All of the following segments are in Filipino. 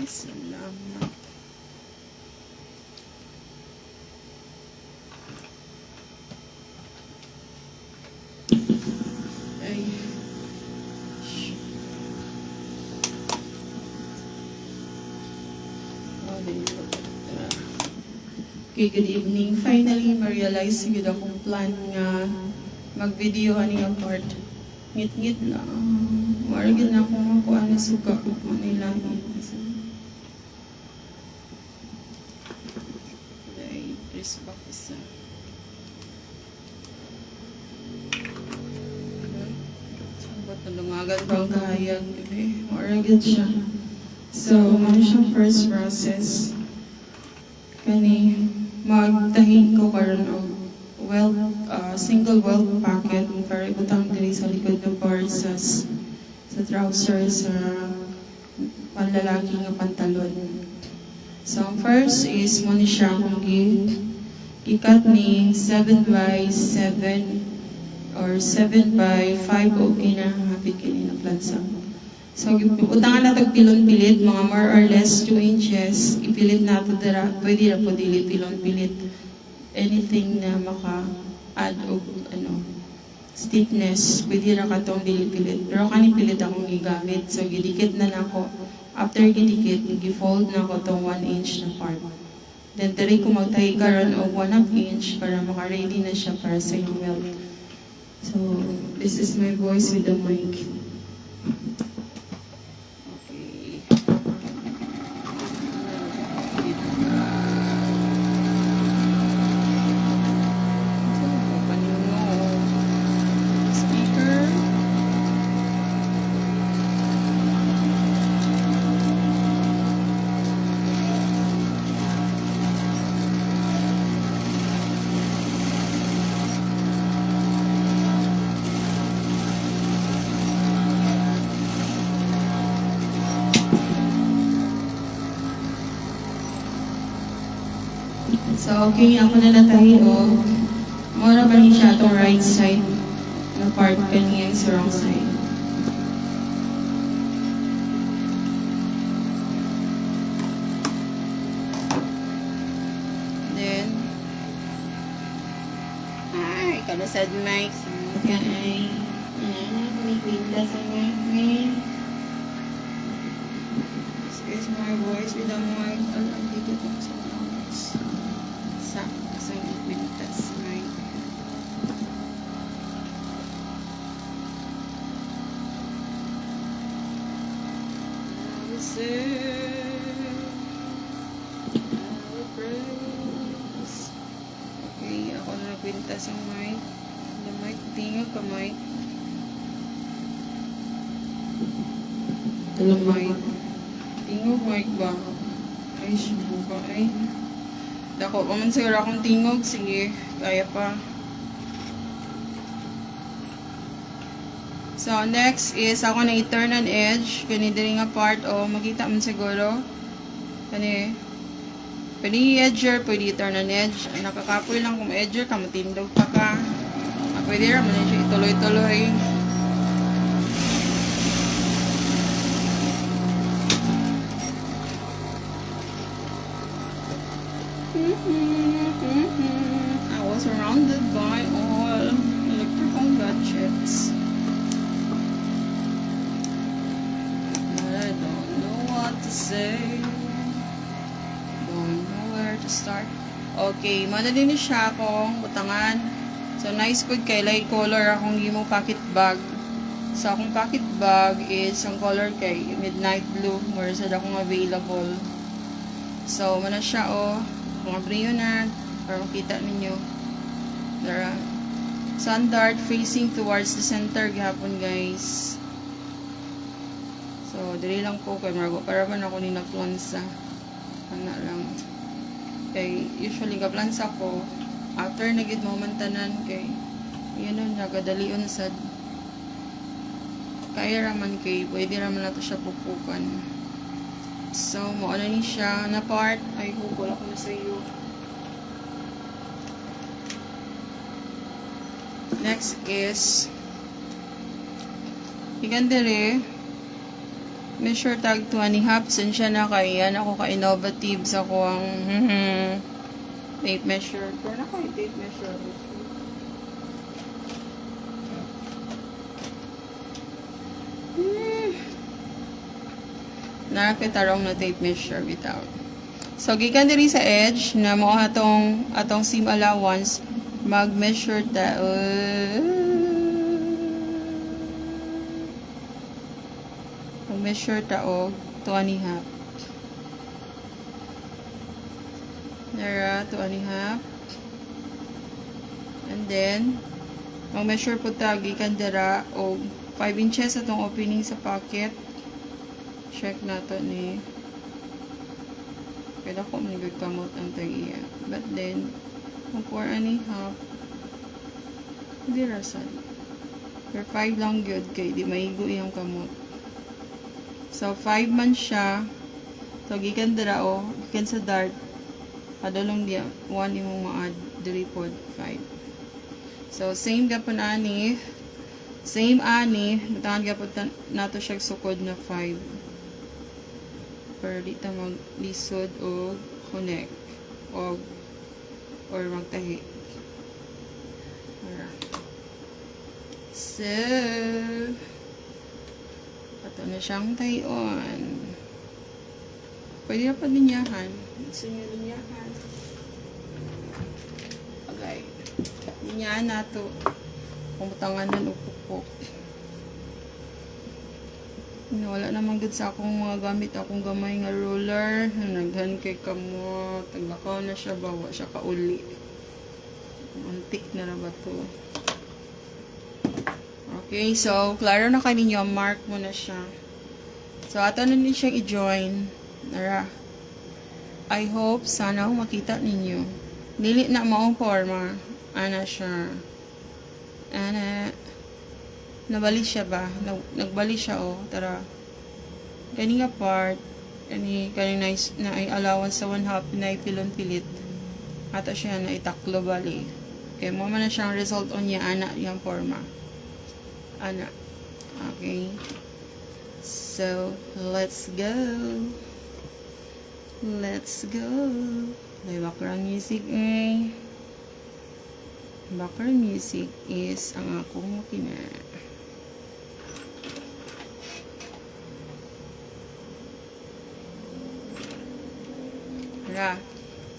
Salamat. Ay. Okay, good evening. Finally, ma-realize gud akong plan nga mag-video ani nga part. Ngit-ngit lang. Maragin na akong kuha na suka. Manila. Ay, press back isa. Sabat na lungagan pang kahayag. Maragin siya. So, ano siyang first process? Kani, magtahin ko karon og single welt packet para ibutang diri sa likod ng purse sa trousers sa panlalaki nga pantalon. So, ang first is mo ni siya kung gikat ni 7 by 7 or 7 by 5 okay na hapit kini na plansa. So, utangan na itong pilon-pilit, mga more or less 2 inches. Ipilit na ito dara. Pwede na po dili pilon-pilit. Anything na maka-add o stiffness, pwede na ka itong dili-pilit. Pero kanipilit akong gigamit. So, gidikit na ako. After gidikit, gifold na ako itong 1 inch na part. Then, tari ko magtahi karon o 1/2 inch para maka-ready na siya para sa yung welt. So, this is my voice with the mic. So, okay, ako na natahin o. Mura ba niya siya itong right side na part kaniya sa wrong side. Then, ay, kalasad mic. Okay. Kumipinta sa mic. Excuse my voice with the mic. Alam, dito ko sa voice. Sa ipintas mic. Okay, ako na nagpintas yung mic. The mic, tingog ka mic. Ito lang mic. Tingog mic ba? Ay, sibuka ay. Dako, paman siguro akong tingog. Sige, kaya pa. So, next is ako na i-turn an edge. Kani diri nga part o makita man siguro. Kani, pwede i-edger, pwede i-turn an edge. Nakakapoy lang kung edger ka, matindog pa ka. Pwede rin man siya ituloy-tuloy. I was surrounded by all electrical gadgets. But I don't know what to say. Don't know where to start. Okay, madali ni siya akong butangan. So, nice good kay light color akong gimo pocket bag. So, akong pocket bag is ang color kay midnight blue. More sa akong available. So, mana siya o. Mga brio na para makita ninyo. There sun dart facing towards the center gihapon guys. So dili lang ko kay margo para man ako ni nagplansa. Ana lang. Kay usually gaplansa ko after nagid mo mantanan kay yun nagadalion sad. Kaya raman kay pwede raman nato siya pupukan. So, mo ano ni siya na part. Ay, hukul ako na sa iyo. Next is Higandere. Measure tag 2.5. Sensya na kaya ako ka-innovative sa kuwang tape measure. Pero na ko yung tape measure. Narakitarong na tape measure bitaw. So, gikan diri sa edge na mo atong seam allowance, mag-measure ta. Mag-measure ta og 2.5. Nara, 2.5. And then, mag-measure po ta gikan dira og 5 inches atong opening sa pocket. Check nato ni kaya ko manigod kamot ang tag-iya. But then, kung 4.5, hindi rasan. Pero 5 lang good kay di maigo iyang kamot. So, 5 man siya. So, gikan dira o, gikan sa dart. Padulong diya, 1 imong ma-add, 3.5. So, same gapon ani. Same ani. Butangan gapon nato siya sukod na 5. Pero di ta maglisod o connect o or magtahi. So, ato na siyang tayon. Pwede na pa linyahan. Gusto niyo linyahan. Okay. Linyahan na to. Pumutangan ng upukpok. Wala naman gud sa akong mga gamit akong gamay nga roller. Naghan kay kamo. Taglakaw na siya bawa siya kauli. Antik na ba to? Okay, so klaro na kaninyo. Mark mo na siya. So ato na din siyang i-join. Nara. I hope sana makita ninyo. Dili na maong forma. Ana siya. Ana. Nabali siya ba? Nagbali siya oh. Tara. Kani nga part, kani nice na ay allowance sa 1/2 na pilon pilit. Ato siya na itaklo bali. Okay, mo man na siyang result on niya ana yung forma. Ana. Okay. So, let's go. Let's go. May background music eh. Background music is ang akong makina.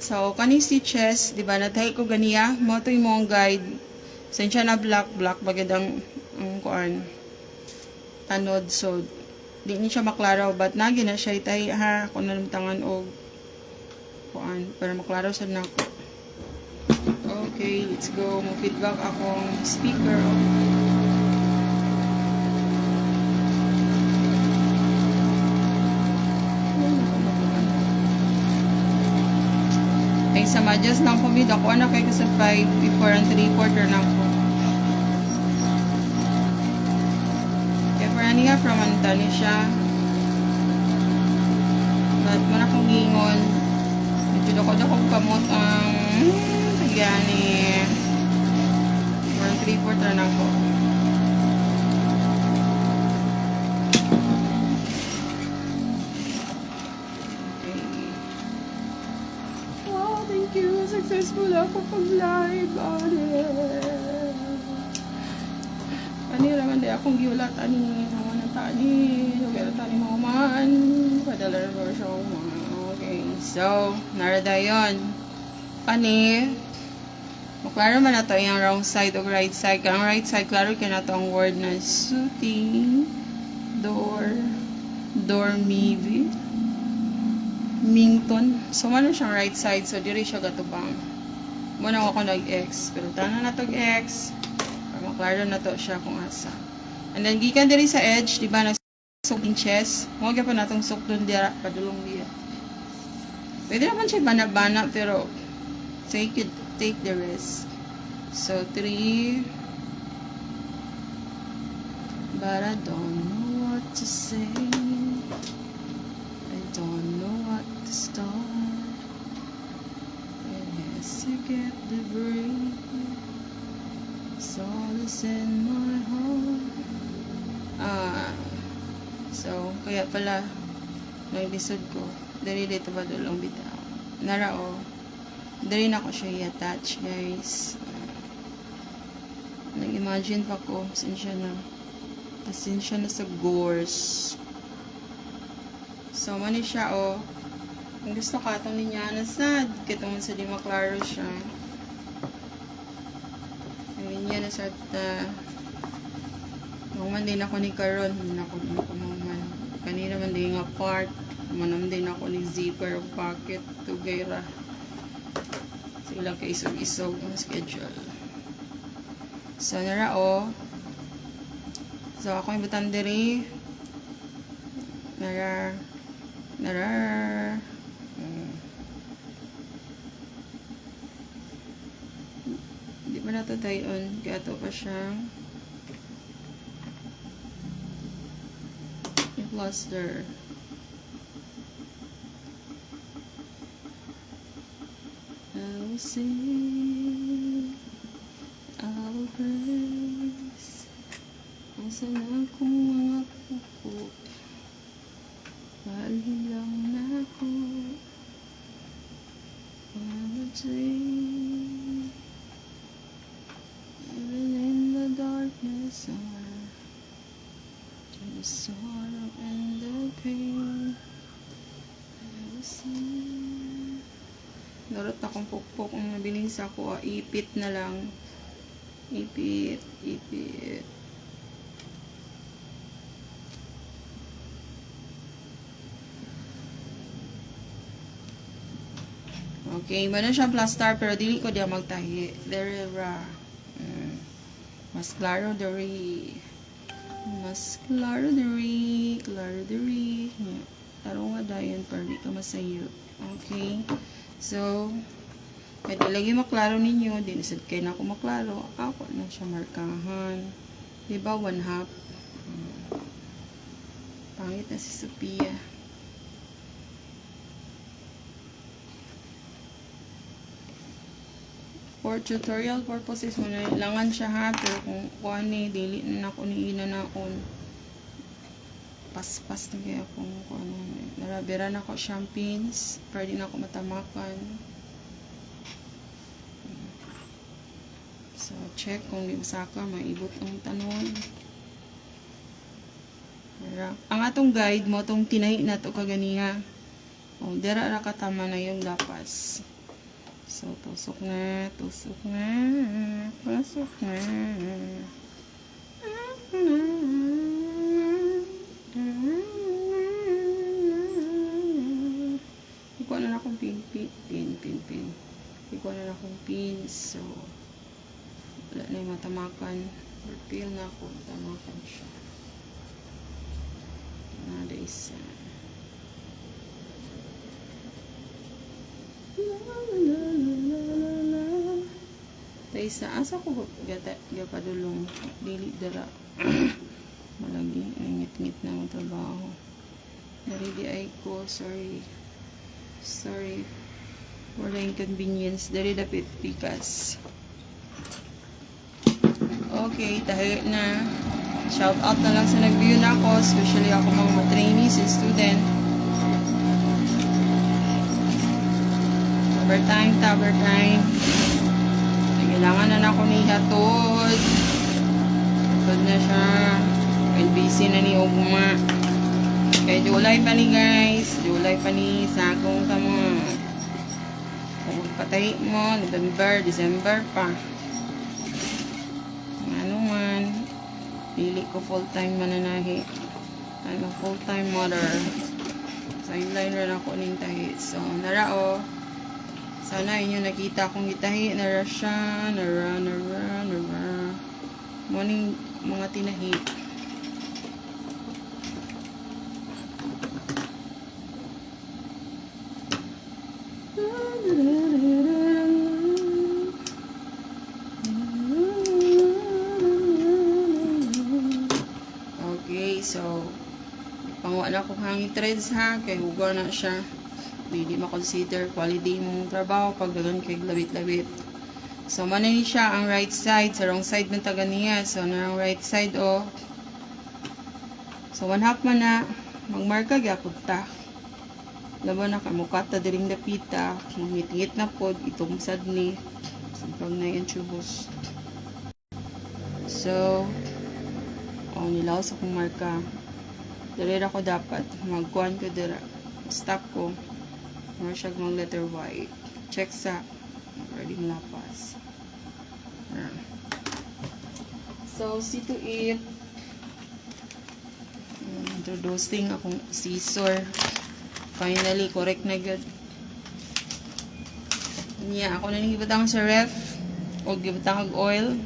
So, kani stitches, di ba, natahi ko ganiya, mo ito yung mong guide. Sensya na black bagad ang kuan, tanod. So, di ni siya maklaraw, but nagi na siya itahi ha, kung nalimtangan o kuan, para maklaraw sa nako. Okay, let's go. Mo feedback akong speaker. Ay, sa madjas lang kumid. Ako na kay sa 5 before and 3/4 na ako. Kaya para niya from Antali siya. But mo na kong gingon. Medyo dako kamot ang gani. 4 and 3/4 na ako. Successful ako pag-live on it. Ani naman di akong giulat ani naman ang tani. Pero tani mo man. Padala na ba siya man. Okay. So, narada yun. Ani. Maklaro man na to yung wrong side o right side. Ang right side, klaro ka na to ang word na suiting. Door maybe. Mington. So, ano siyang right side. So, diri siya gatubang. Muna ako nag-X. Pero tanan na to-X. Para maklaro na to siya kung asa. And then, gikan diri sa edge. Diba, nag-suking chest. Huwag pa na itong suklon dira. Padulong dira. Pwede naman siya bana-bana. Pero, take the risk. So, 3. But I don't know what to say. I don't know what to start. It has to get the break. Solace in my heart. So, kaya pala, naglisod ko. Dali dito ba dulong bitaw. Nara o. Dali na ko siya i-attach, guys. Nag-imagine pa ko. Pasensya na sa gores. So, mani siya o. Kung gusto ka, itong niya nasad. Kitong sa di maklaro siya. Niya nasad na man din ako ni Karon. Hindi na ako man. Kanina man din nga part. Manam din ako ni zipper of pocket. Tugayra. Sila ka isog-isog ang schedule. So, nara o. So, ako yung batandiri. Nara. Hindi ba nato tayon? Kaya ito pa siyang i-plaster. I'll sing, I'll praise. Asan akong mga pupo? Palhin lang na ako. I'll sing, even in the darkness or the sorrow and the pain. I'll sing. Darot akong pukpok ang nabiling sa ko. Ipit na lang. Ipit. Okay, ba na siya plaster pero dili ko diya magtahi. There mas claro diri. Taro nga dayon para di ka masayo. Okay. So, pwede lagi maklaro ninyo. Di nasad kayo na ako maklaro. Ako na siya markahan. Diba? 1/2. Pangit na si Sophia. For tutorial purposes, manailangan siya ha. Pero kung kuha dili na ako ni ina na akong paspas na kaya akong kuha narabira na ako champins. Para di na ako matamakan. So, check kung di masaka, maibot ang tanon. Ang atong guide mo, itong tinahi na ito kaganiha. O, dira ra katama na yung lapas. So, tusok na. Ikuha na akong pin. Ikuha na akong pin. So, wala na yung matamakan. Repeal na ako. Matamakan siya. Nada isa. Isa asa ko gapadulong dili dara malagi ngit-ngit na ang trabaho. Dari di ay ko sorry for the inconvenience. Dari dapit pikas. Okay, tayo na. Shout out na lang sa nag-view na ako, especially ako mga trainees and student. Tower time. Kailangan na ako ni hatod. Hatod na siya. Well, busy na ni Ugma. Kaya July pa ni guys. July pa ni sa akong kamo. Kung patay mo, November, December pa. Ano man. Pili ko full-time mananahi. I'm a full-time mother. Sideline rin ako nintahi. So, narao. Sana inyo nakita akong gitahi. Nara siya. Nara. Morning mga tinahi. Okay, so panguha na akong hanging threads ha. Kaya hugaw na siya. Hindi makonsider quality mong trabaho pag dagan kay labit-labit. So, manay siya ang right side. Sa wrong side ng taga niya. So, na ang right side, oh. So, 1/2 man na, magmarka gyapon ta. Laban na kamukata diring dapita, ngit-ngit na pod, itong sadni, sampag na yung tubos. So, nilaw sa kong marka. Dali ko dapat, magkuhan ko dira. Stop ko. Mara siya mag letter Y. Check sa, ready malapas. So, see to it. Introducing akong scissor. Finally, correct na good. Niya, ako na nang gibatang sa ref. O gibatang og oil.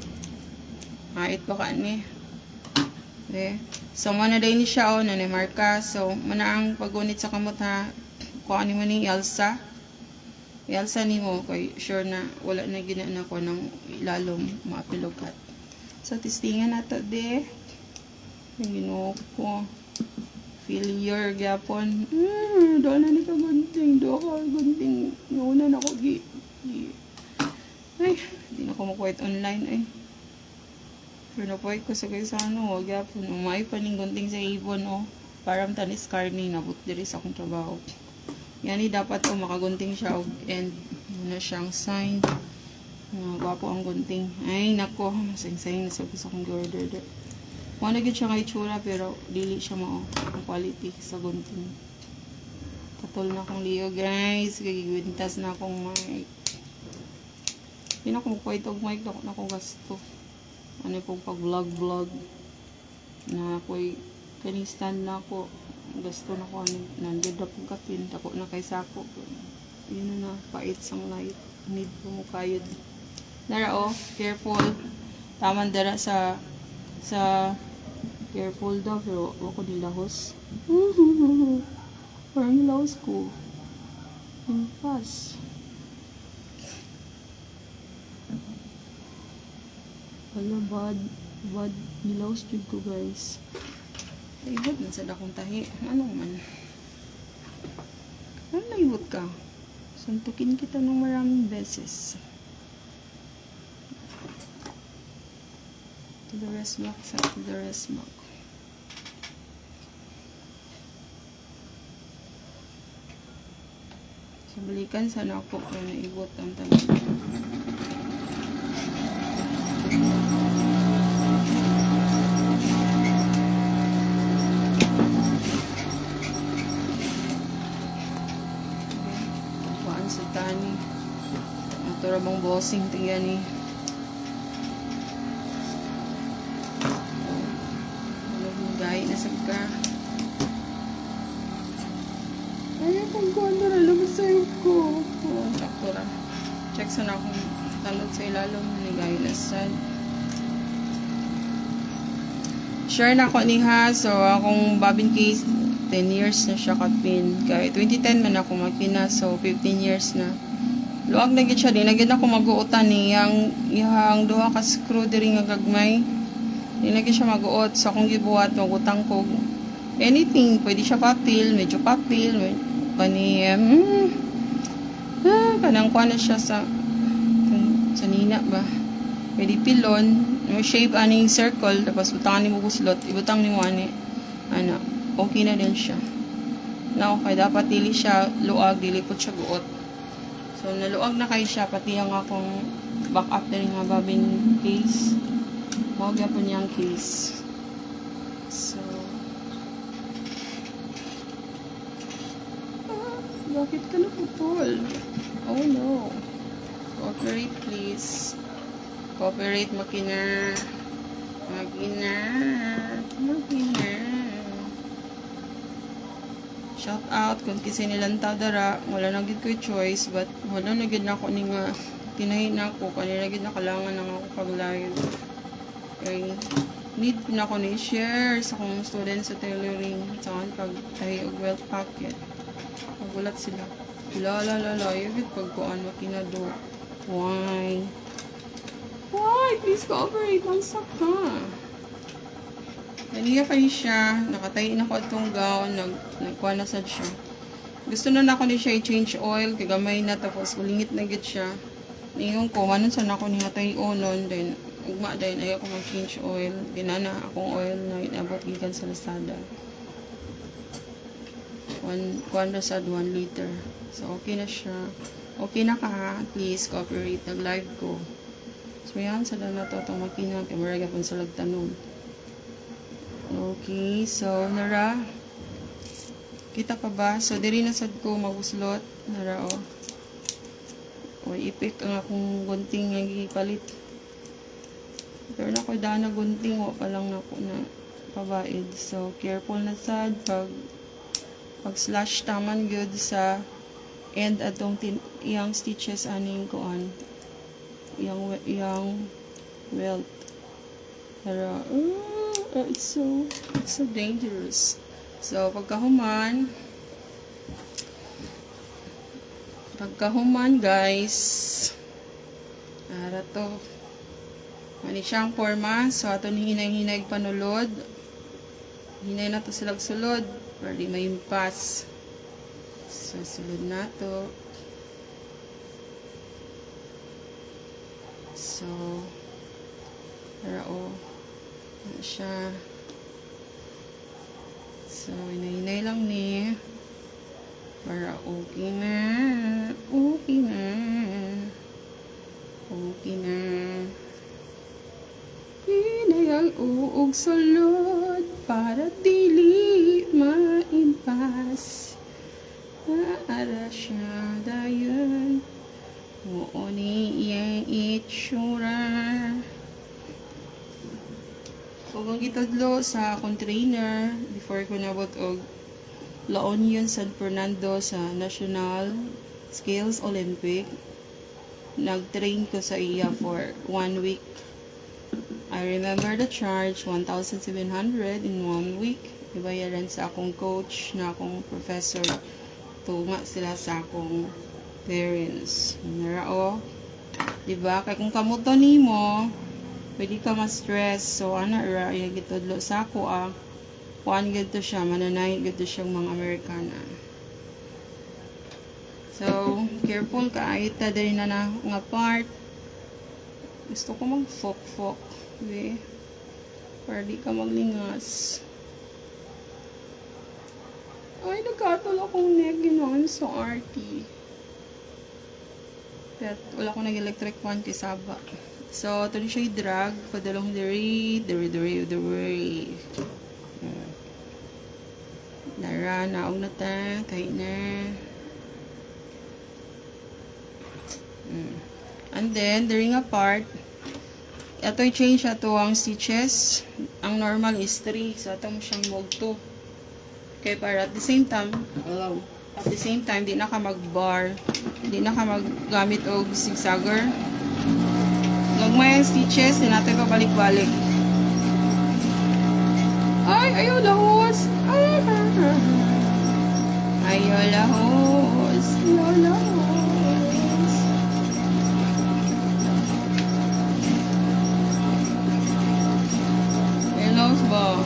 Hait pa ka ni. Okay. So, mana day ni siya o, nanimarka. So, mana ang pagunit sa kamot ha. Kuha ni mo ni Elsa. Elsa ni mo, kay sure na wala na ginana ko ng ilalom maapilogat. So, testingan na to de. Yung ginuok ko. Failure gyapon. Doon na ni ka gunting. Doon ka gunting. Nauna na ko ay, di na ko makuwait online ay. Pero napuwait ko sa kayo sa ano. Gyapon. Umay pa ning gunting sa ibon o. Parang tanis karni. Nabut diri sa akong trabaho. Yani dapat o makagunting siya and muna siyang sign. Gwapo ang gunting. Ay, nako. Masing-sing na sa akong order. Wala gid siya kay tsura pero dili siya mao ang quality sa gunting. Katol na akong liyo guys, gigwintas na akong mic. Hindi na akong kuwait og mic, dako na akong gasto. Ano pong pag-vlog na ako'y kaning stand na ako. Gasto na ko nandiyan na pong kapin, dako na kay sako. Yun na pait sang light. Need po mo kayod. Dara oh, careful. Taman dara sa careful daw pero ako nilahos. Parang nilahos ko. Ang pas. Wala bad nilahos jud ko guys. Ibot man sa dakong tahi. Anong man? Ano naibot ka? Suntukin kita ng maraming beses. To the rest mark, to the rest mark. So, balikan sana ako kung naibot ang tanong. Pagpaan sa tani. Ito rabang bossing tingyan ni. Gaya na sagka. Ay, kung ganda na lang sa'yo ko. Sakto ra. Check sana akong talot sa ilalong ni gaya na sad. Sure na ako niha. So, akong bobbin case, 10 years na siya kapin. Kaya 2010 man ako makina. So, 15 years na. Luwag na gid siya. Di na gid ako mag-uutan ni yang duha ka screw diri nga gagmay. Di na gid siya mag-uot. So, akong gibuhat, magutang ko. Anything. Pwede siya papel. Medyo papel. Kanang kuha na siya sa nina ba. Pwede pilon. Shape aning circle. Tapos butangan ni mo buslot. Ibutang ni mo ani. Ano. Okay na din siya. Na okay. Dapat dili siya luag. Dili po siya guot. So, naluag na kayo siya. Pati yung akong backup na rin nga bobbin case. Mawag po niyang case. So, bakit ka naputol? Oh no. Cooperate please. Cooperate makina. Shout out kung kasi nilang tadara. Wala na gid ko choice but wala na gid na ako ni nga tinahin na ako. Kanila gid na kailangan na ako pag-live. Okay. Need na ako ni-share sa kong students sa tailoring. Saan pag-tahi og wealth packet. Magulat sila. Yugit pagkuan makinado. Why? Please cooperate. Langsak ka. Naniya kayo siya. Nakatayin ako itong gown. Nagkuha na sad siya. Gusto na ako ni siya i-change oil. Kagamay na tapos ulingit na git siya. Ngayon ko, manon saan ako niya tayo onon. Then, ugma dahil ayaw ko mag-change oil. Ginana akong oil na inabot gikan sa Lazada. 1 liter. So, okay na siya. Okay na ka ha. Please, cooperate. Nag-live ko. So, yan. Sa na to itong makina. Kaya maraga pang sa lagtanong. Okay. So, nara. Kita pa ba? So, diri na sad ko maguslot. Nara, oh. O, ipik ang akong gunting nga gipalit. Pero na ko dana gunting. O, pa lang na ako na pabaid. So, careful na sad. Pag slash taman good sa end atong iyang stitches aning kuan iyang welt. Pero it's so dangerous. So pagkahuman guys, ara to mani siyang forma. So aton hinay panulod, hinay na to silag sulod para di mayimpas. So, sulod na to. So, para ano siya. So, inay lang ni. Para okay na. Okay na. Okay na. Hinayang uog sulod para dili maimpas. Para siya dayon muuni iyang itsura. So kung gitadlo sa akong trainer before ko nabot og La Union San Fernando sa National Scales Olympic, nag-train ko sa iya for 1 week. I remember the charge 1,700 in 1 week. Ibayaran sa akong coach na akong professor. Tunga sila sa akong parents. Narao. Diba? Kaya kung kamuto nimo, pwede ka ma-stress. So, ana ra, yung gitudlo sa ako, kuan gito siya, mananay gito siyang mga Amerikana. So, careful ka. Ita din na nga part. Gusto ko mag-fok-fok. Okay? Para di ka maglingas. Ay, nagkatol akong neck ginoon sa RT. But wala akong nag-electric fan kisaba. So, ito siya i-drag. Padalong diri. Nara, naog na ta. Kahit na. And then, during a part, ito i-change ato ang stitches. Ang normal is 3. So, ito mo siyang mode 2. Okay, para at the same time, di na ka mag-bar, di na ka maggamit og zigzagger. Lagmay ang stitches, di natin pabalik-balik. Ayaw lahos! Ayaw lahos! Ayaw ba?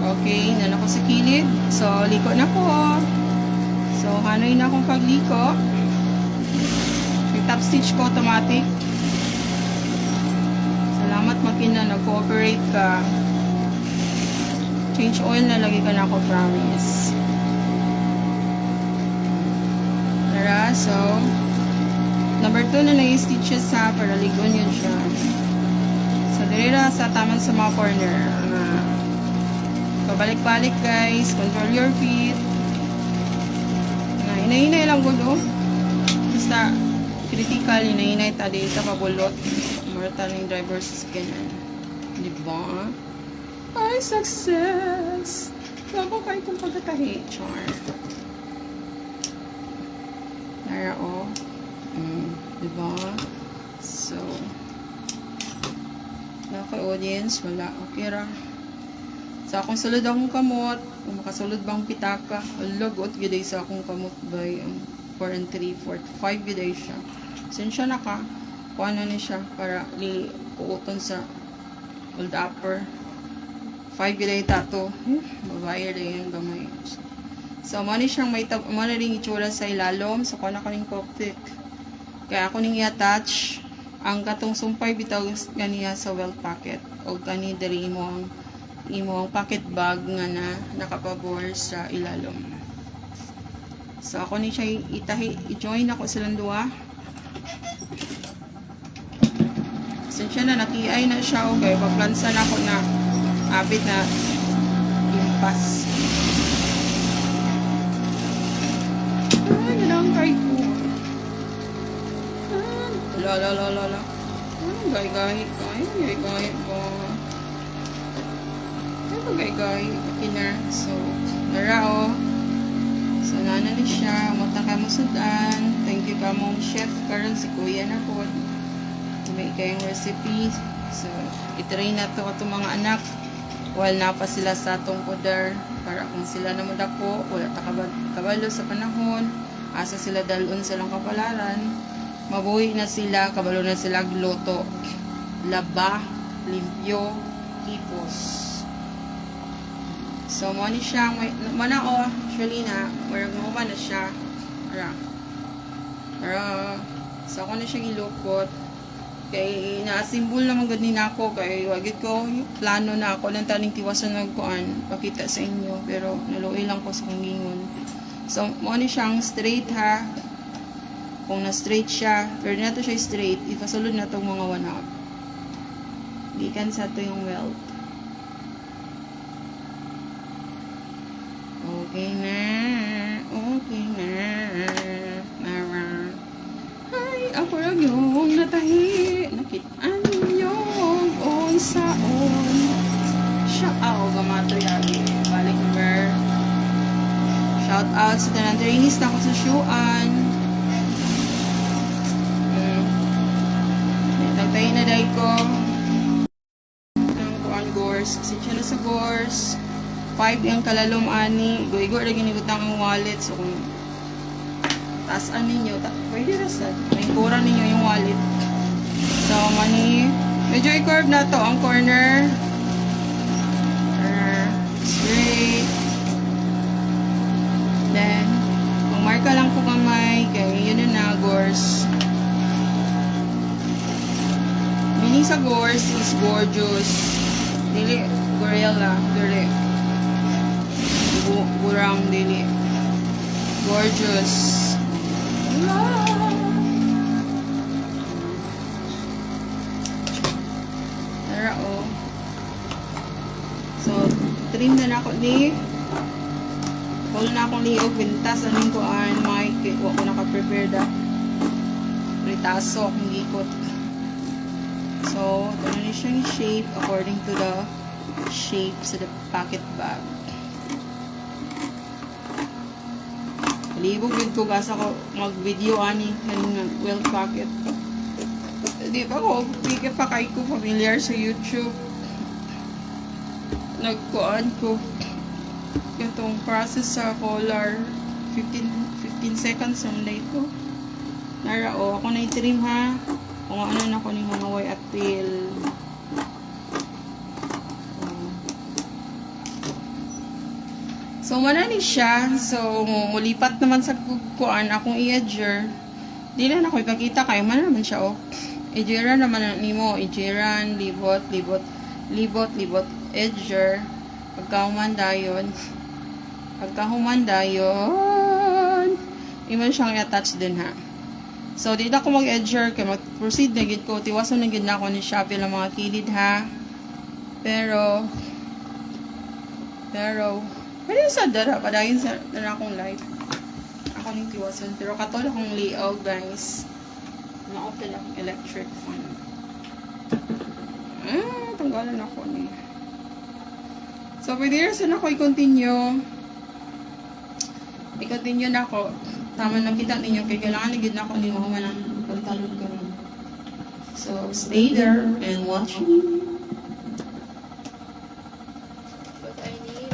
Okay, na ako sa kilid. So, liko na ko. So, hanoy na akong pagliko. May top stitch ko automatic. Salamat makina, nag-cooperate ka. Change oil na lagi ka na ako, promise. Tara, so, number 2 na nai-stitches ha, para ligon yun siya. So, dirira sa taman sa mga corner. Pabalik-balik guys. Control your feet. Hinay-hinay lang gulo. Basta critical, hinay-hinay tadi sa pabulot. Marta ng driver's skin. Diba? Ay, success! Bago kayo kung pagkatahi. Char. Nara, oh. Diba? So, naka-audience, wala. Okay ra. Sa akong sulod akong kamot, kung makasulod bang pitaka, lagot giday sa akong kamot by 4 and 3, 4, 5 giday siya. Siya naka, kuha na ni siya para li kuuton sa old upper. 5 giday tato. Babayar na yung gamay. So, mo ni siyang may mo na ring itsura sa ilalom. So, kung ako ning cockpit. Kaya ako ning i-attach ang katong sumpay bitaw ganiya sa well packet. O gani diri imo ang pocket bag nga na nakapabor sa ilalom. So, ako ni siya i-join ako silang duwa. Siya na nakiay na siya. Okay, pagplansa na ako na abit na impas. Ang kay ko. La. Gay ko. Ito gay. Kina. So, nara. So, nana ni siya. Umata ka mo sudan. Thank you ka mong chef. Karon si kuya na po. May kayong recipe. So, itrain na to atong mga anak. While na pa sila sa atong poder. Para kung sila na madako, wala ta kabalo sa panahon. Asa sila dalon silang kapalaran, mabuhi na sila, kabalo na sila gluto, laba, limpyo, hipos. So, mo ni siya, mana o, actually na, marag mo na siya, so ako na siya gilukot, kay naasimbol naman gani na ako, kay wagit ko, plano na ako, ng taning tiwasan nagkuan, pakita sa inyo, pero naluoy lang ko sa kangingon. So, mo ni siyang straight ha. Kung na-straight siya, pero na to siya straight, ipasulod na itong mga one-up. Gikan sa ito yung welt. Okay na. Ay, ako lang yung natahi. Nakitaan yung unsaon. Siya, gamato yagi. Balik number. Shout out sa tanan trainees na ako sa Shuan. Nagtayin na dahil ko. Ang kuan gors. Sitya na sa gors. 5 yung kalalom ani. Igo-igo na ginigutang ang wallet. So kung taas-an ninyo, pwede rasad. May kura ninyo yung wallet. So mani. Medyo i-curve na to ang corner. Straight. Then, magmarka lang po kamay, kaya yun na gors. Meaning sa gors is gorgeous. Dili, gorilla, dili. Burang, dili. Gorgeous. Tara, So, trim na ako ni wala na akong liog, bintas, anong kuan, mic, huwag ko naka-prepare da. Ritaso akong gikot. So, ito na siyang shape according to the shape sa the pocket bag. Libog yun ko gasa ko mag-video ani kanina well pocket. Di ba ko, pika pa kay ko familiar sa YouTube. Nagkuan ko itong process sa collar 15 seconds ang late ko nara ako na i-trim ha kung ano na ko ni mga way at tail so manani siya so mulipat naman sa kuan akong i-edger di na ako ipakita kayo man naman siya edgeran naman nimo edgeran libot edger pagkaumanda yun iman siyang i-attach din ha. So, dito ako mag-edger, kaya mag-proceed na gid ko, tiwasan na gid na ako ni Shopee ng mga kilid ha. Pero, pwede sa dara, padayin sa dara akong live. Ako ning tiwasan, pero katol akong layout guys. Na-open akong electric fan. Tanggalan ako ni. So, pwede rin ako i-continue. I-continue na ako. Tama lang kita ninyo. Kaya kailangan nagid na ako ni mga ng pantalon ko. So, stay there and watch me. But I need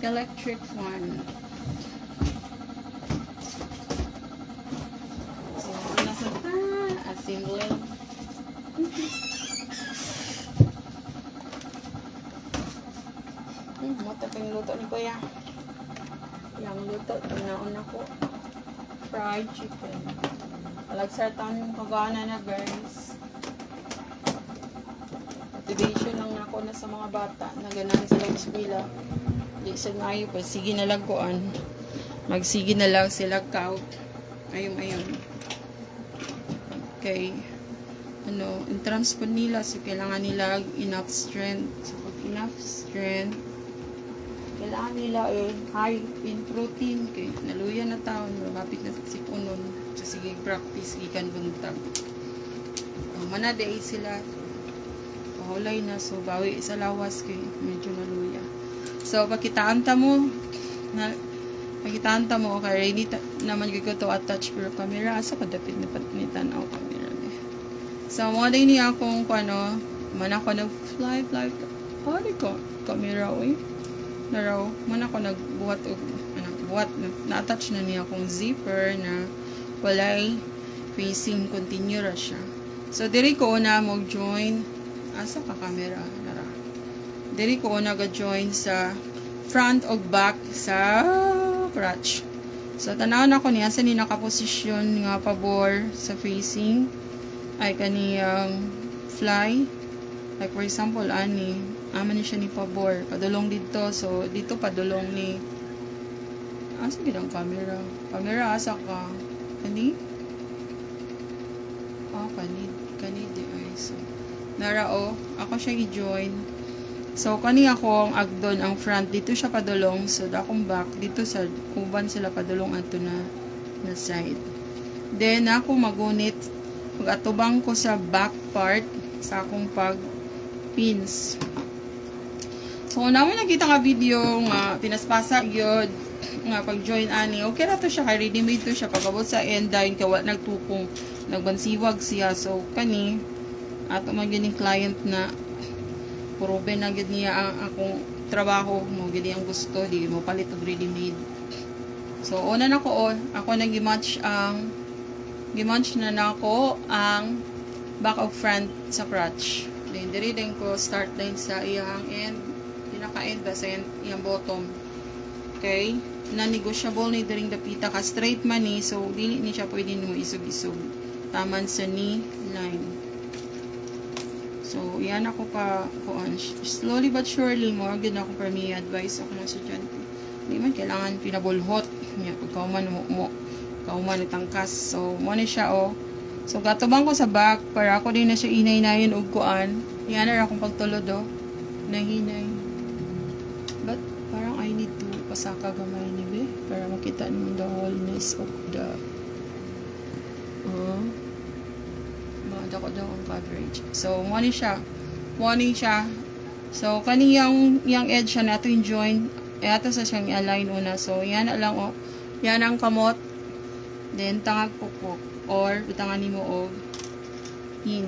electric fan. So, nasa assemble. Mata pa yung luto ni Kuya. Yung luto, tinaon ako. Fried chicken. Alagsartan yung kagana na guys. Motivation lang ako na sa mga bata na ganahan silang eskwela. Di sa ngayon pa, sige na lang kuan. Magsige na lang sila kaut. Ayun. Okay. Entrance po nila, so kailangan nila enough strength. So pag enough strength, kailangan nila high in protein. Okay, naluya na taon, malapit na si Punon. So sige, practice, ikan buntag. Manaday sila. Pahulay na, so bawi sa lawas kay medyo naluya. So pakitaan ta mo, okay, ready naman ko to attach pero camera. Asa ko dapat nitan ako camera. So, mo din niya akong man ako nag-fly, di ko, camera, naraw, man ako nagbuhat, na-attach na niya akong zipper na walay facing continue ra siya. So, diri ko na mag-join, asa ka camera, nara. Diri ko na ga-join sa front o back sa crotch. So, tanaw na ko niya, sa ni nakaposisyon nga pabor sa facing, ay kaniyang fly. Like for example, aman ni siya ni pabor. Padulong dito. So, dito padulong ni asa gid ang camera? Camera asa ka? Kani? Kani di ay. So, narao. Ako siya i-join. So, kani ako ang agdon ang front. Dito siya padulong. So, akong back. Dito sa uban sila padulong ato na side. Then, ako magunit pag-atubang ko sa back part sa akong pag-pins. So, naman nakita nga video nga pinaspasa yun nga pag-join ani. Okay na to siya, kay ready-made to siya. Pag-abot sa end, dahil kawa nagtukong, nagbansiwag siya. So, kani, ato man yun yung client na proven na yun niya ang akong trabaho mo, yun ang gusto, di mo palit og ready-made. So, una na ko, ako nag-match na nako ang back of front sa crotch. Then, diri din ko start line sa iyang end. Pinaka-end ba sa iyang bottom. Okay? Non-negotiable ni diring dapita ka. Straight man ni. So, dili ni siya pwede mo isog-isog. Taman sa knee line. So, yan ako kuan. Slowly but surely mo. Agad ako para may advice ako ng estudyante. Hindi man kailangan pinabulhot. Pagkauman mo. Kauman itangkas. So, mo ni siya, So, gatubang ko sa back para ako din na siya inay-nayon og kuan. Yan na akong pagtulod, Nahinay. But, parang I need to pasaka gamay ni be para makita niyo the wholeness of the maganda ko daw ang coverage. So, mo ni siya. So, kaniyang edge siya nato yung joint. Ato sa siyang i-align una. So, yan na lang, Yan ang kamot. Then, tangag pukpuk. Or, utangan mo og in.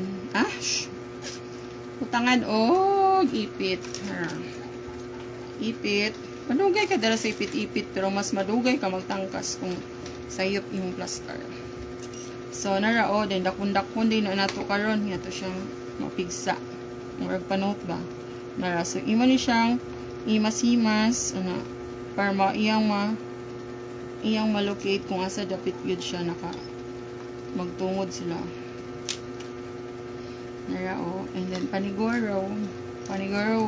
Utangan og ipit. Ipit. Madugay ka dala sa ipit-ipit. Pero mas madugay ka magtangkas kung sayop yung plaster. So, narao. Then, dakun-dakun din na nato karon. Yato siyang mapigsa. Or panot ba? Nara. So, ima ni siyang imas-imas. Para iyang malocate kung asa dapit yun siya magtungod sila. Narao. And then paniguro,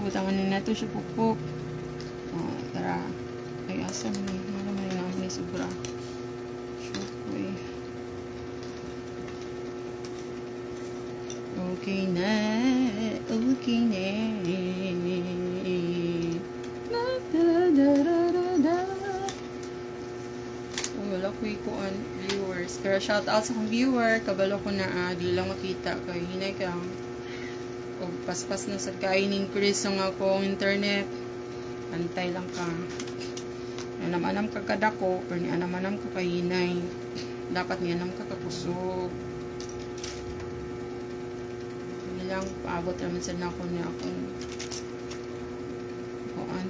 butangan na nato siya pukpuk. Tara. Ay, asa naman may sobra. Shockway. Okay na. Wala ko ikuan viewers. Pero shout out sa akong viewer. Kabalo ko na di lang makita. Kaya hinay ka. O paspas na sa kainin Chris ang akong internet. Antay lang ka. Anam-anam ka kadako. Pero ni anam-anam ka kahinay. Dapat ni anam ka kakusog. Hindi lang paabot naman sa nako niya akong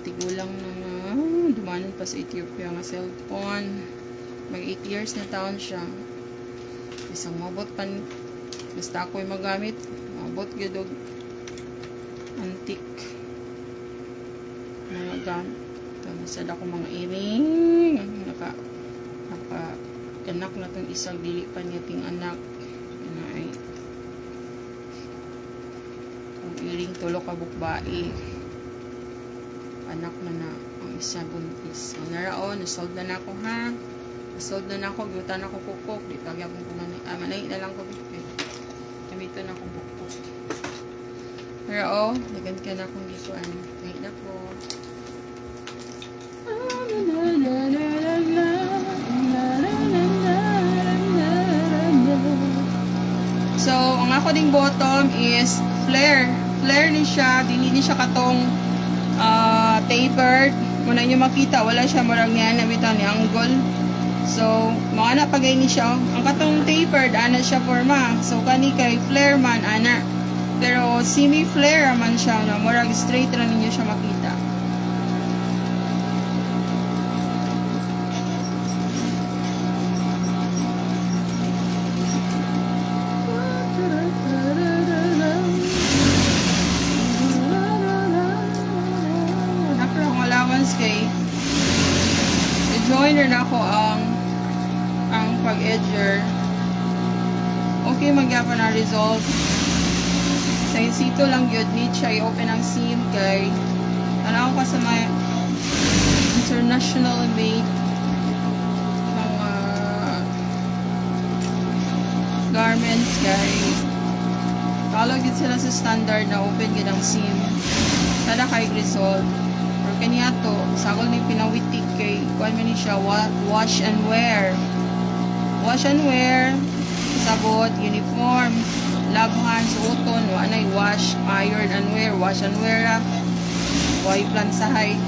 tigulang na dumanan pa sa Ethiopia nga cellphone. Mag 8 years na taon siya. Isang mabot pan. Basta ako'y magamit. Mabot gudog. Antique. Mga Ito, masad ako mga iring. Anak na itong isang dili pa niya ting anak. Yan ay. Ang iring tulo ka bukbae. Anak na ang isa buntis. Ang naraon, nasold na ako ha. Nasold na ako, gutan ako kukok. Di pagyapon ko na manay na lang ko. Kamito na akong kukok. Pero lagan ka na akong gikuan. Kahit na po. So, ang ako ding bottom is flare. Flare ni siya. Dili ni siya katong tapered. Muna nyo makita, wala siya marang niya nabitaw ni angle. So, mga na pagay ni siya. Ang katong tapered, ana siya forma. So, kani kay flare man, ana. Pero, semi-flare man siya. Na murag straight na ninyo siya makita. Kay i-joiner na ako ang pag-edger. Okay, magyapa na result. Sa sito lang yun, need siya i-open ang seam kay ano ako sa may international made mga garments kay tawag din sila sa standard na open yun ang seam. Tada kay result. Kanya to, sagol ni pinawitik kay kuan man ni siya wash and wear. Wash and wear, sabot, uniform, lab hands, uton, wanay wash, iron and wear, wash and wear. Why plan sahay.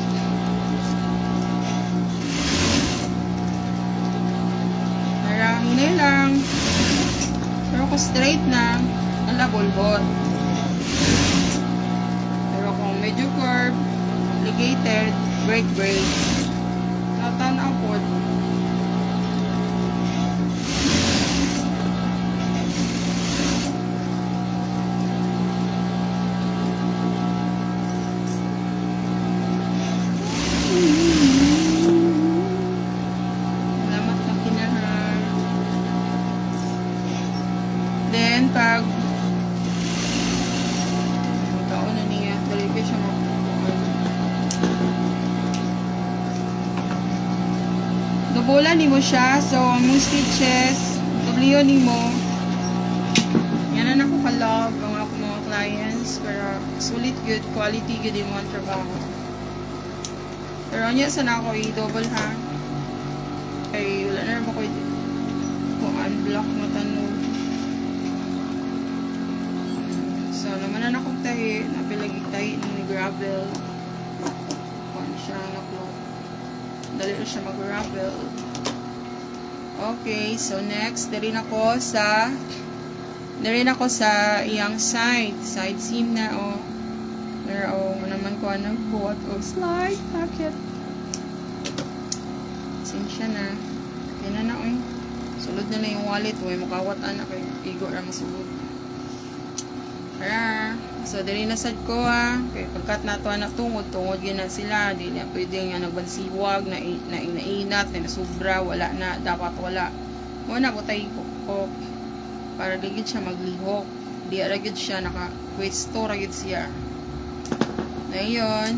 Parang hinay lang. Pero kung straight na, ang labol-bot. Pero kung medyo curve, complicated, break. Natanaw po. Salamat na kinahan. Then, pag taon na niya, balik siya dubulan ni mo siya. So, ang mong stitches, dubliyo ni mo. Yan na ako kalog ang ako mga clients. Pero, sulit good, quality good yung mga trabaho. Pero, niya sana ako i-double ha. Kaya, wala na rin ako kung unblock na tanong. So, naman na akong tahi. Napilagi tahi ni gravel. Kung siya na-cloth. Dali na siya mag-ravel. Okay, so next, dari na ako sa iyang side seam na o. Pero naman ko anong buhat o slide pocket. Sinsya na. Yan na o. Sulod na yung wallet o. Mukawat anak kay igo na masulod. Para. So, dali nasad ko kaya pagkat nato na tungod yun na sila. Di na pwede nga nagbansiwag, na inainat, na nasubra, wala na, dapat wala. Muna ko tayo ko para ligid siya maglihok. Di aragid siya, naka-pwesto ragid siya. Ngayon,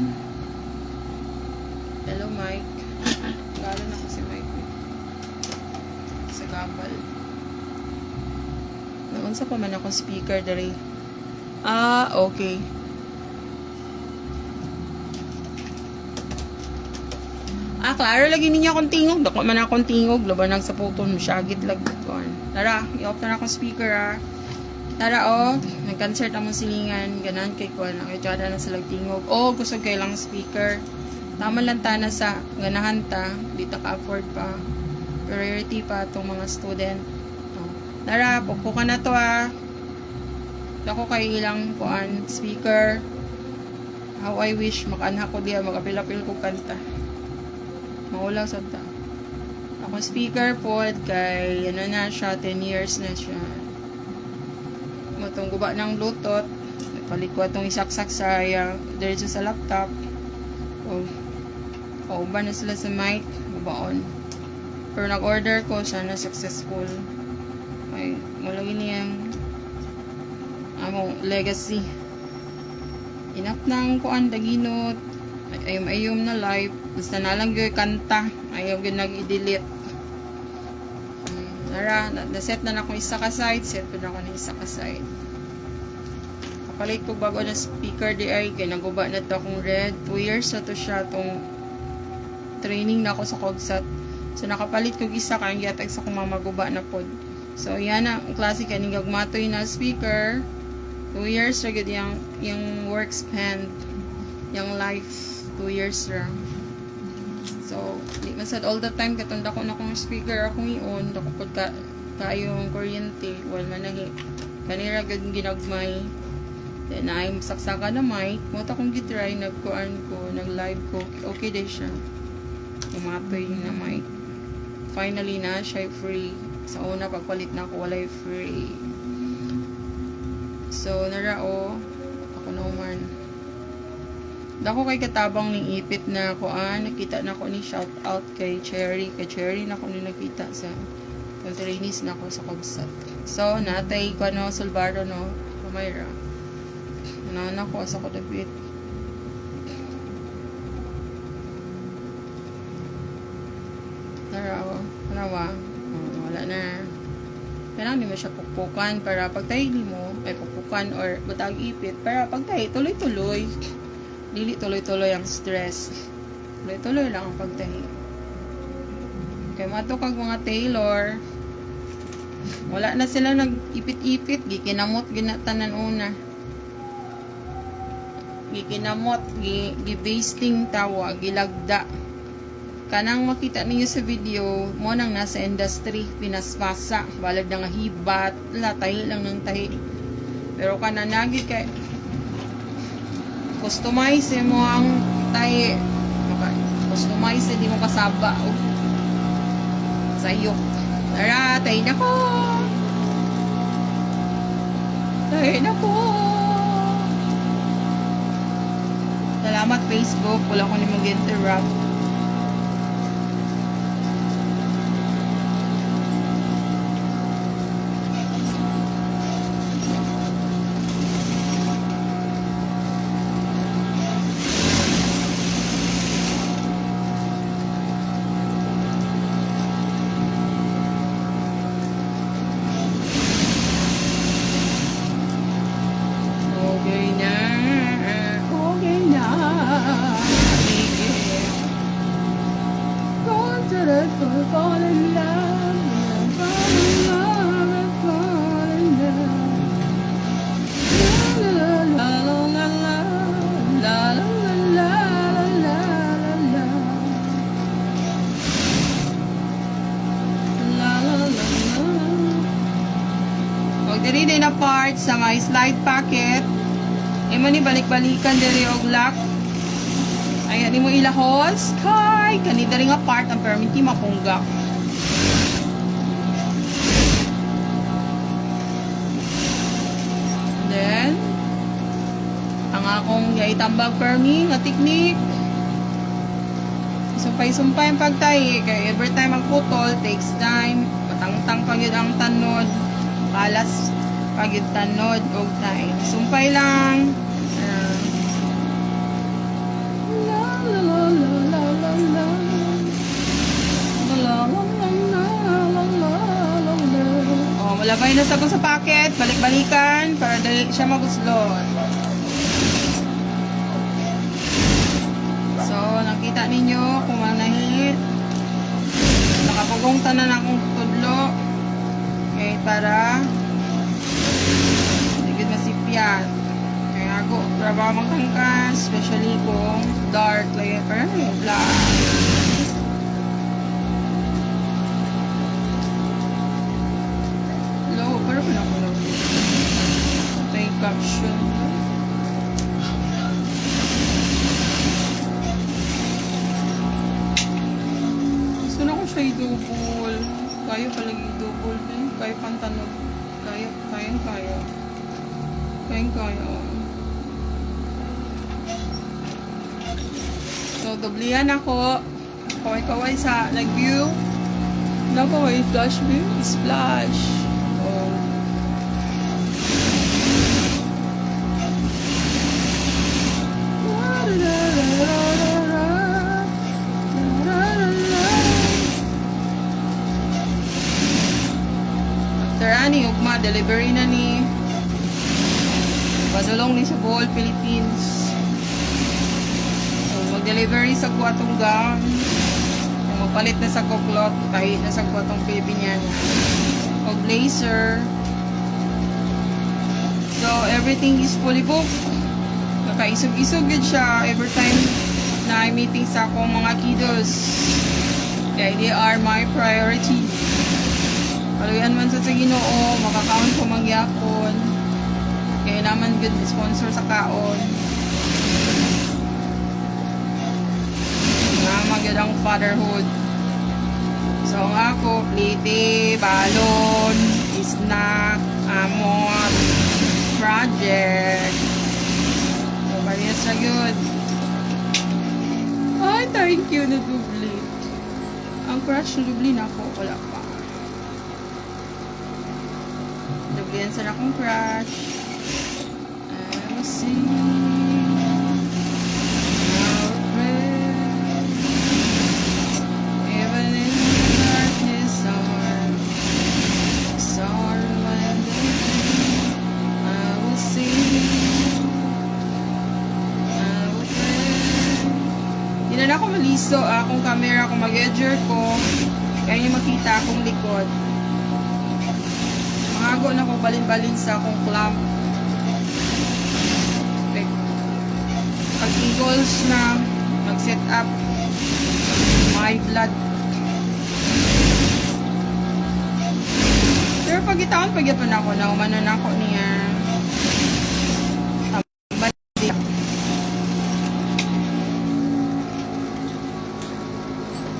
hello Mike. Galo na ko si Mike. Sa gabal. Naunsa pa man akong speaker dari. Okay. Klaro lagi niya akong tingog. Dako man akong tingog. Laban sa puton. Masyagit lagi ko. Tara, i-off na akong speaker Tara, nag-concert among silingan. Ganan kay ko. Nakitsada na sa tingog. Gusto kay lang speaker. Tama lang ta na sa ganahan ta. Di ta ka-afford pa. Priority pa itong mga student. Tara, pupukan na to Ako kay ilang kuan speaker. How I wish makanha ko diya magapil-apil ko kanta. Maulaw sa ta. Ako speaker pod kay na siya 10 years na siya. Matong guba ng Bluetooth. Palit ko atong isaksak sa diretso sa laptop. Kauban na sila sa mic, bubaon. Pero nag-order ko, sana successful. Ay, wala yung among legacy. Enough na ang kuan daginot. Ayom na live. Basta na lang yung kanta. Ayaw yung nag-i-delete. Nara, na-set na ako isa ka side. Set ko na ako ng isa ka side. Kapalit ko bago na speaker di ay. Kaya naguba na to akong red. 2 years na to siya. Itong training na ako sa Cogsat. So nakapalit ko isa. Kaya gyatag sa kung mamaguba na pod. So yan na. Ang klase kaning gagmatoy na speaker. 2 years ra gid yung work span. Yung life. 2 years ra. So, di man sad all the time katunda ko na kong speaker akong ion, dako pod kayong kuryente, wal man nahi. Kanira gud ginagmay. Then I'm saksaka na mic, mo ta kong gitry nagkuan ko, nag-live ko. Okay din siya. Umatoy na mic. Finally na siya free. Sa una pagpalit na ako walay free. So, narao ako na man. Dako kay katabang ning ipit na kuan, nakita na ko ni shout out kay Cherry. Kay Cherry na ko ni nakita sa pag-trainees na ko sa Cogsat. So, natay ko no, Sulbaro no, Pumayra. Nana ko sa kodabit. Tarawa. Wala na. Kailangan di mo siya pukpukan para pagtahi mo, ay pukpukan or butag ipit para pagtahi tuloy-tuloy. Dili tuloy-tuloy ang stress. Tuloy-tuloy lang ang pagtahi. Kaya matukag mga tailor, wala na sila nag-ipit-ipit. Gikinamot, ginatanan una. Gikinamot, gibasting tawa, gilagda. Kanang makita ninyo sa video, mo nang nasa industry, pinaspasa, balad na nga hibat, tahi lang ng tahi. Pero kananagi kay customize mo ang tahi. Customize, hindi mo kasaba. Sa'yo. Tara, tahi na ko. Tahi na ko. Salamat Facebook. Wala ko ni mag-interrupt. Diri din na part sa may slide packet. Imo ni balik-balikan diri og lock. Ayan imo ilahos. Kay kani diri nga part ang perminti mapunggak. Then ang akong giitambag permi nga technique. Sumpay-sumpay ang pagtahi kay every time ang putol takes time. Matangtang pa gyud ang tanod. Palas pagid tanod og time. Sumpay lang. La la la la la la la. La la la la la la la. Oh, malabay na sa ko sa packet, balik-balikan para dali siya maguslon. So, nakita ninyo kung manahit. Nakapugong tanan akong tudlo. Okay, para hindi masipyan. Kaya ako, trabaho magtangkas, especially kung dark, like, parang black. Low, pero pinakulog. Ito yung caption. Gusto na ko siya i-double. Kaya palagi i-double din. Kaya pantanod. Kaya. So, So, dublihan ako. Kaway-kaway sa nag-view. Nakaway, flash view. Splash. Oh. After ani, ugma, delivery na ni. Padulong ni sa Bohol, Philippines. So, mag-delivery sa kuwatong gown. Kung magpalit na sa kuklot, tahi na sa kuwatong Pilipinian. O blazer. So, everything is fully booked. Nakaisog-isog yun siya every time na I meeting sa akong mga kiddos. Kaya they are my priority. Paluyan man sa Ginoo, makakaon ko magyapon. Kaya naman good sponsor sa kaon. Nga magyad ang fatherhood. So ang ako, plite, balon, snack, amon, project. So parehas na good. Ay, thank you na dubli. Ang crush na dubli na ako, wala pa. Dublihan sa akong crush. I will see our prayer. Even in the darkness arms, sorrow and pain. I will see. I will pray. Hindi na ako malisto akong camera kung mag-edger ko. Kaya niyo makita akong likod. Mangago na ko balin-balin sa akong clamp. Pag eagles na mag-set up my blood. Pero pag itaon, pag ito na ako na umano na ako niya.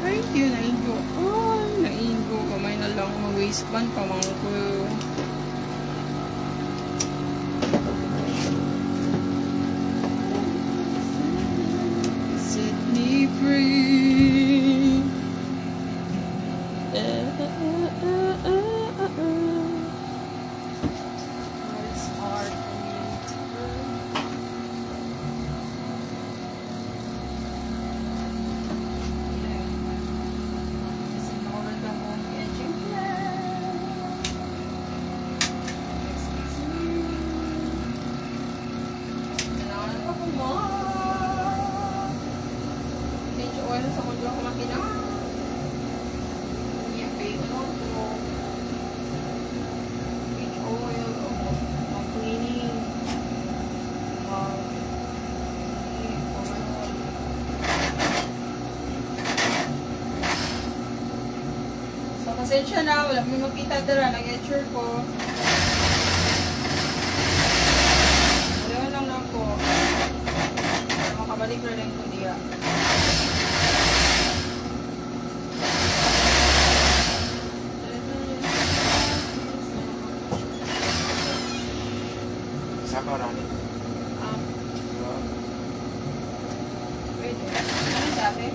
Thank you, naigo. Ay, naigo. Kamay na lang mag-waistband pa mga ko. Set me free. It's hard for me to kasi nawala ka mo ang edging plan. Excuse me. Kailangan pa ko mo. Medyo oil sa kundo ako makina. Yan, bake ko. Medyo oil. Mag-cleaning. So, pasensya na. Wala may makita dara. Nag-edger ko. Wala lang na ako. Makabalik na rin ko diya. Saka rani. Wait. Ano sabi?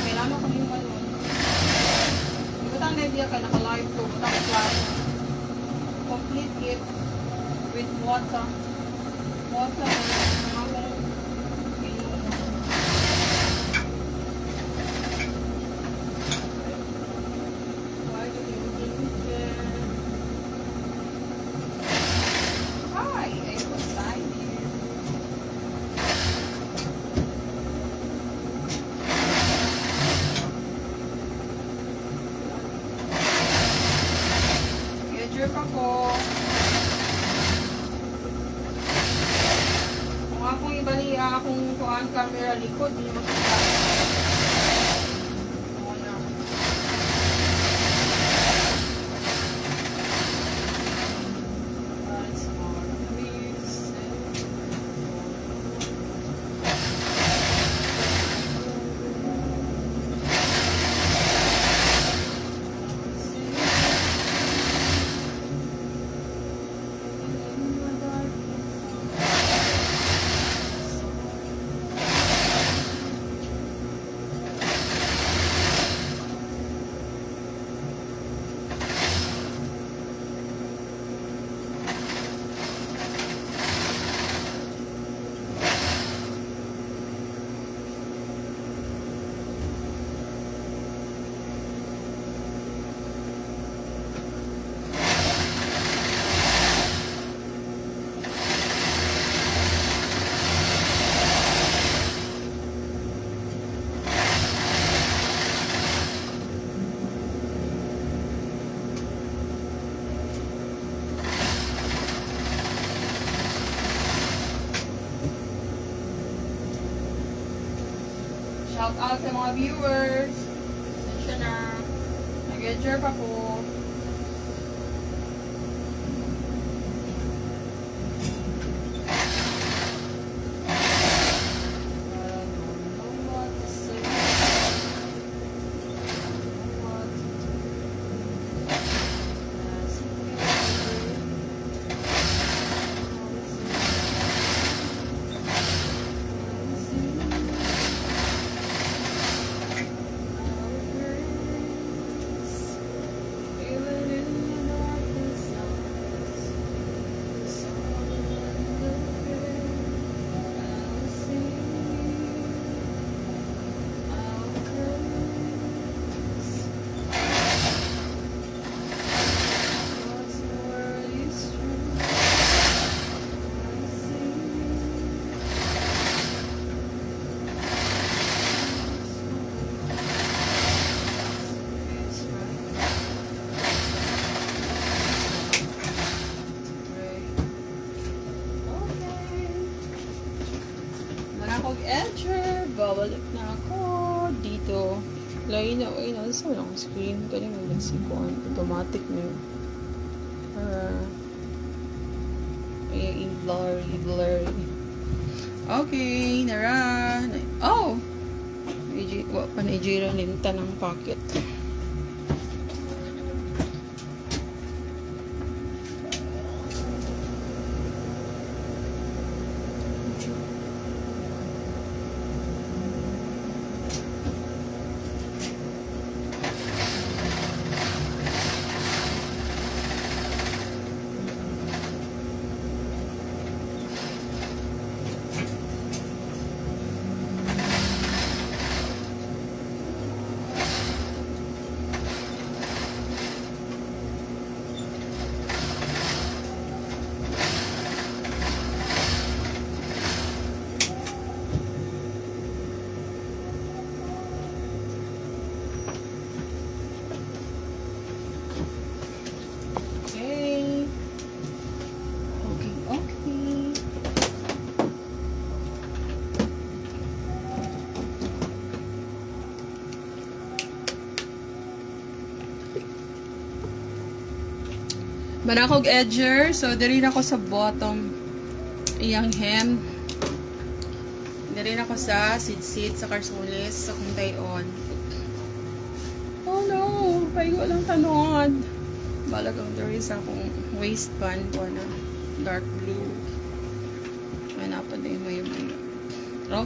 Kailangan ko yung balon. Butang na idea ka, naka-live ko. Butang class. Complete it with water. Water. Why do you think that? Hi, I was side here. Edger ako. Kung akong ibali akong kuhaan camera likod, hindi makita. Oo na. That's hard for me to say. Shout out sa mga viewers. Pasensya na. Nag-edger pa po. Edger, babalik na ako dito. Lagi na, ay, nasa lang screen. Galing mo magsikuan. Automatic na yun. Ay, blurry. Okay, nara. Oh! Panijira linta ng pocket. Manakog edger, so diri na ako sa bottom iyang hem. Diri na ako sa sit sa karsulis sa kung dayon. Oh no, paigo lang tanod. Balagang diri sa akong waistband ko na dark blue. May napad na yung mayo.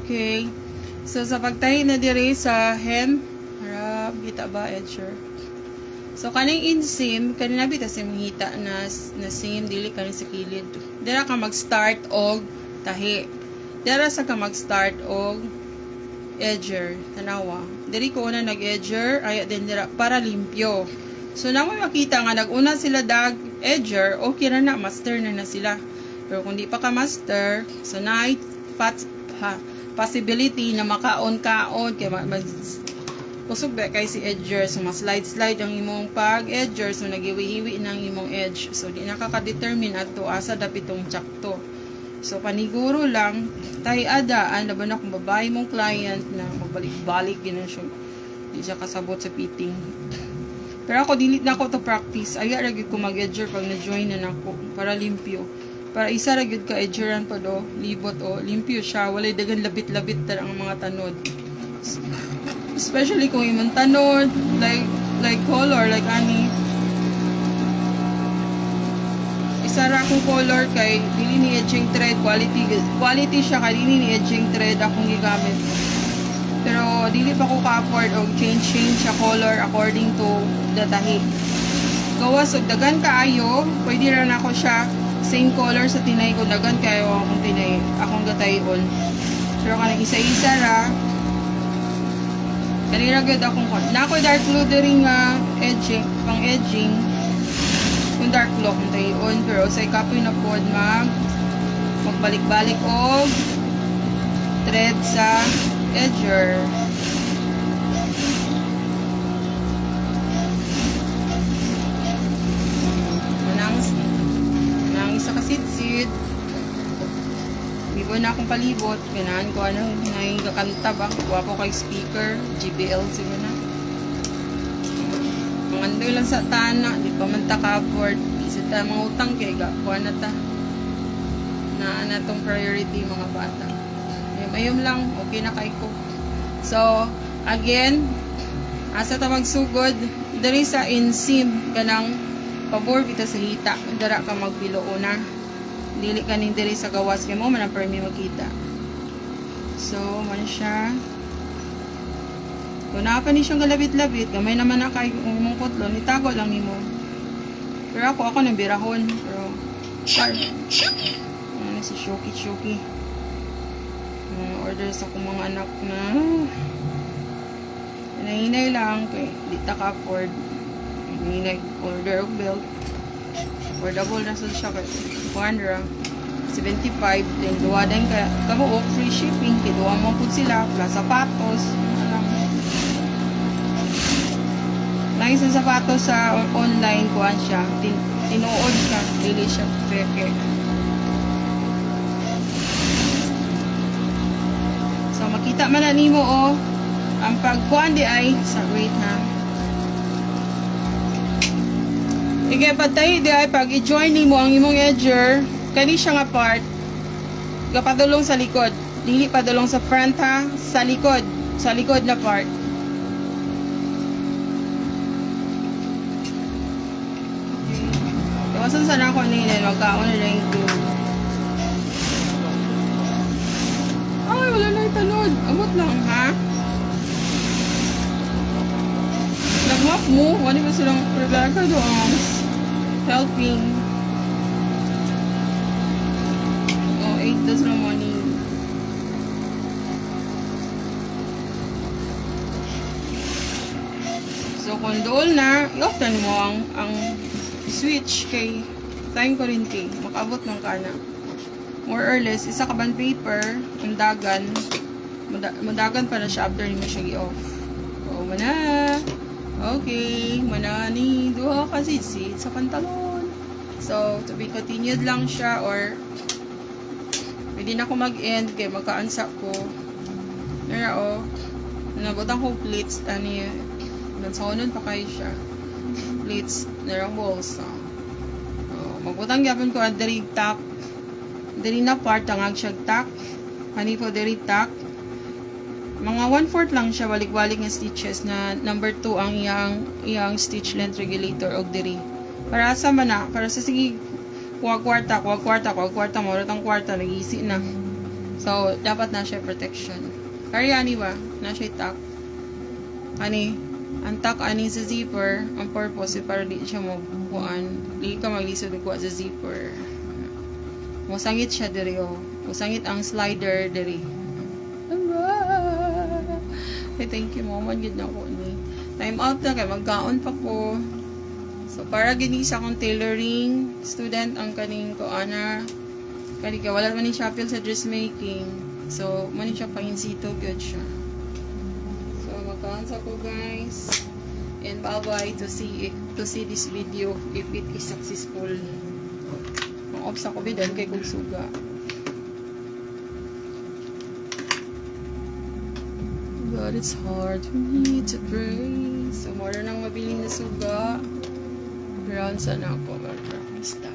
Okay. So sa pagtahi na diri sa hem, harap kita ba edger? So kaning inseam kanina bita sa hita na seam dili kaning sa kilid. Dira ka mag-start og tahi. Dira sa ka mag-start og edger, tanawa. Diri ko una nag-edger, ay din dira para limpyo. So na mo makita nga nag-una sila dag edger, okay na master na sila. Pero kung di pa ka master, so na possibility na makaon-kaon kay kusog ba kay si edger, so mas slide ang imong pag-edger, so nagiwi-hiwi ng imong edge. So di nakaka-determine ato asa dapat itong tsakto. So paniguro lang, tay adaan laban na kung babae mong client na magbalik-balik ginan siya. Di siya kasabot sa fitting. Pero ako dilit na ako to practice. Aya ra gyud ko mag-edger pag na-join na nako para limpyo. Para isa ra gyud ka edgeran pa do, libot o limpyo siya, walay dagan labit-labit ta ang mga tanod. Especially kung imong tanod, like color, like ani. Isa ra akong color kay dili ni edging thread, quality siya kay dili ni edging thread akong gigamit. Pero dili pa ko ka-afford og change sa color according to the tahi. Gawas og dagan kaayo, pwede ra na ako siya same color sa tinay ko, dagan kayo akong tinay, akong gatayon. Pero kanang isa-isa ra kanina gud akong na ako dark blue diri nga edging, pang edging. Yung dark blue kung tayon, pero sa kapoy na pod magbalik-balik og thread sa edger. Nang isa ka sit-sit. Bibo na akong palibot. Ganahan ko anong kakanta ba. Kuha ko kay speaker. GBL siguro na. Mangandoy lang sa tana. Di pa man ta ka-afford. Isa ta mga utang kay kuha na ta. Na tong priority mga bata. Mayom lang. Okay na kay ko. So, again, asa ta magsugod. Dari sa insim kanang pabor kita sa hita. Dara ka magbilo una. Dili ka ning diri sa gawas kay mo man ang permi makita. So, man siya. Kung naa pa ni siyang galabit-labit, gamay naman na kay umong kotlon, itago lang nimo. Pero ako nang birahon. Pero, ano si Shoki. Order sa akong mga anak na hinahinay lang kay di ta ka-afford. Hinahinay order og belt. Affordable na sa siya kay 400, 75, then duwa din ka kamo free shipping, kay duwa mo pud sila plus sapatos. Lang sa sapatos sa online kuan siya, tinuod siya, dili siya peke. So makita man na nimo ang pagkuan di ay sa wait ha. Ige patay di ay pag i-join nimo ang imong edger, kani siya nga part gapadulong sa likod. Dili padulong sa front ha, sa likod na part. Iwasan sana ako nila, magkaon na rin ito. Ay, wala na itanod. Amot lang, ha? Nagmap mo, wala ba silang Rebecca doon? Helping. Oh, 8 das lang money. So, kung doon na, i-off-tan mo ang switch kay time ko rin kay makaabot ng kana. More or less, isa ka band paper, ang dagan, madagan pa na siya after ni mo siya i-off. Oh, mana. Okay, mana ni duha ka sitsit sa pantalon. So, to be continued lang siya or pwede na ako mag-end kay magka-unsack ko. Nara nabutang ko plates ani nansaonon pa kayo siya. Plates narang walls magbutang gyapon ko ang diri tak diri na part ang agsiyag tak hani po diri tak mga 1/4 lang siya balik-balik nga stitches na number 2 ang iyang stitch length regulator og diri para sa mana para sa sige kwarta mo ratang kwarta nagisi na so dapat na siya protection kaya ani ba na siya tak ani ang tak ani sa zipper, ang purpose para di siya magkuan. Di ka maglisod og kuha sa zipper. Musangit siya diri Musangit ang slider diri. Hey, thank you mama gid na ko ni. Time out na kay magkaon pa ko. So para gini sa akong tailoring student ang kaning ko ana. Kani ka wala man ni siya appeal sa dressmaking. So man siya painsito gyud siya. Sa ko guys and bye-bye to see this video if it is successful. Ang ops ako bidan kay kung suga. But it's hard for me to pray. So more nang mabiling na suga. Ground sana ako. Stop.